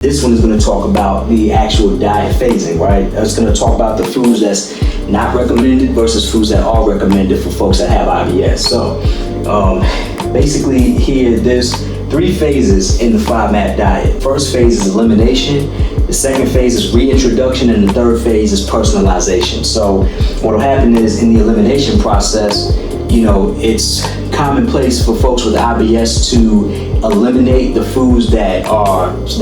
This one is going to talk about the actual diet phasing, right? It's going to talk about the foods that's not recommended versus foods that are recommended for folks that have IBS. So basically here, there's 3 phases in the FODMAP diet. First phase is elimination, the second phase is reintroduction, and the third phase is personalization. So what will happen is in the elimination process, it's commonplace for folks with IBS to eliminate the foods that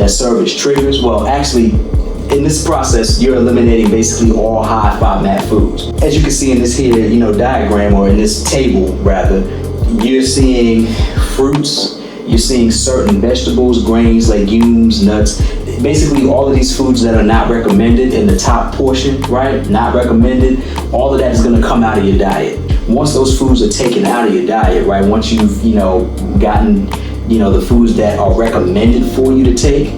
serve as triggers. Well, actually, in this process, you're eliminating basically all high FODMAP foods. As you can see in this here, diagram, or in this table rather, you're seeing fruits, you're seeing certain vegetables, grains, legumes, nuts, basically all of these foods that are not recommended in the top portion, right? Not recommended, all of that is gonna come out of your diet. Once those foods are taken out of your diet, right? Once you've, gotten, the foods that are recommended for you to take,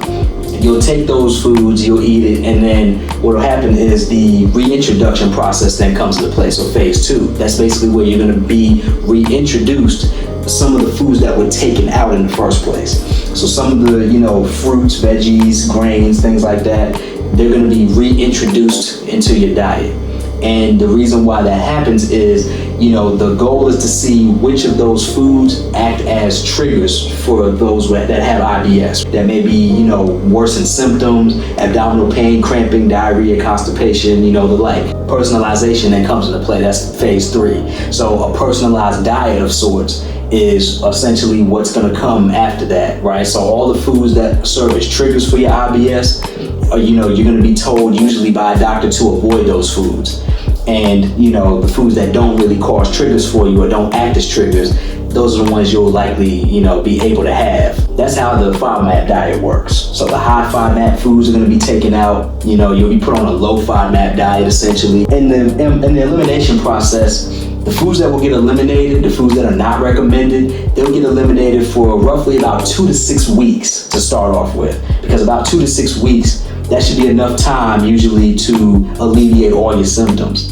you'll take those foods, you'll eat it, and then what will happen is the reintroduction process then comes into play. So phase 2, that's basically where you're gonna be reintroduced some of the foods that were taken out in the first place. So some of the, fruits, veggies, grains, things like that, they're gonna be reintroduced into your diet. And the reason why that happens is, the goal is to see which of those foods act as triggers for those that have IBS. That may be, worsened symptoms, abdominal pain, cramping, diarrhea, constipation, the like. Personalization then comes into play. That's phase 3. So a personalized diet of sorts is essentially what's going to come after that, right? So all the foods that serve as triggers for your IBS, you're going to be told usually by a doctor to avoid those foods. And, the foods that don't really cause triggers for you or don't act as triggers, those are the ones you'll likely, be able to have. That's how the FODMAP diet works. So the high FODMAP foods are going to be taken out. You'll be put on a low FODMAP diet, essentially. In the elimination process, the foods that will get eliminated, the foods that are not recommended, they'll get eliminated for roughly about 2 to 6 weeks to start off with. Because about 2 to 6 weeks, that should be enough time usually to alleviate all your symptoms.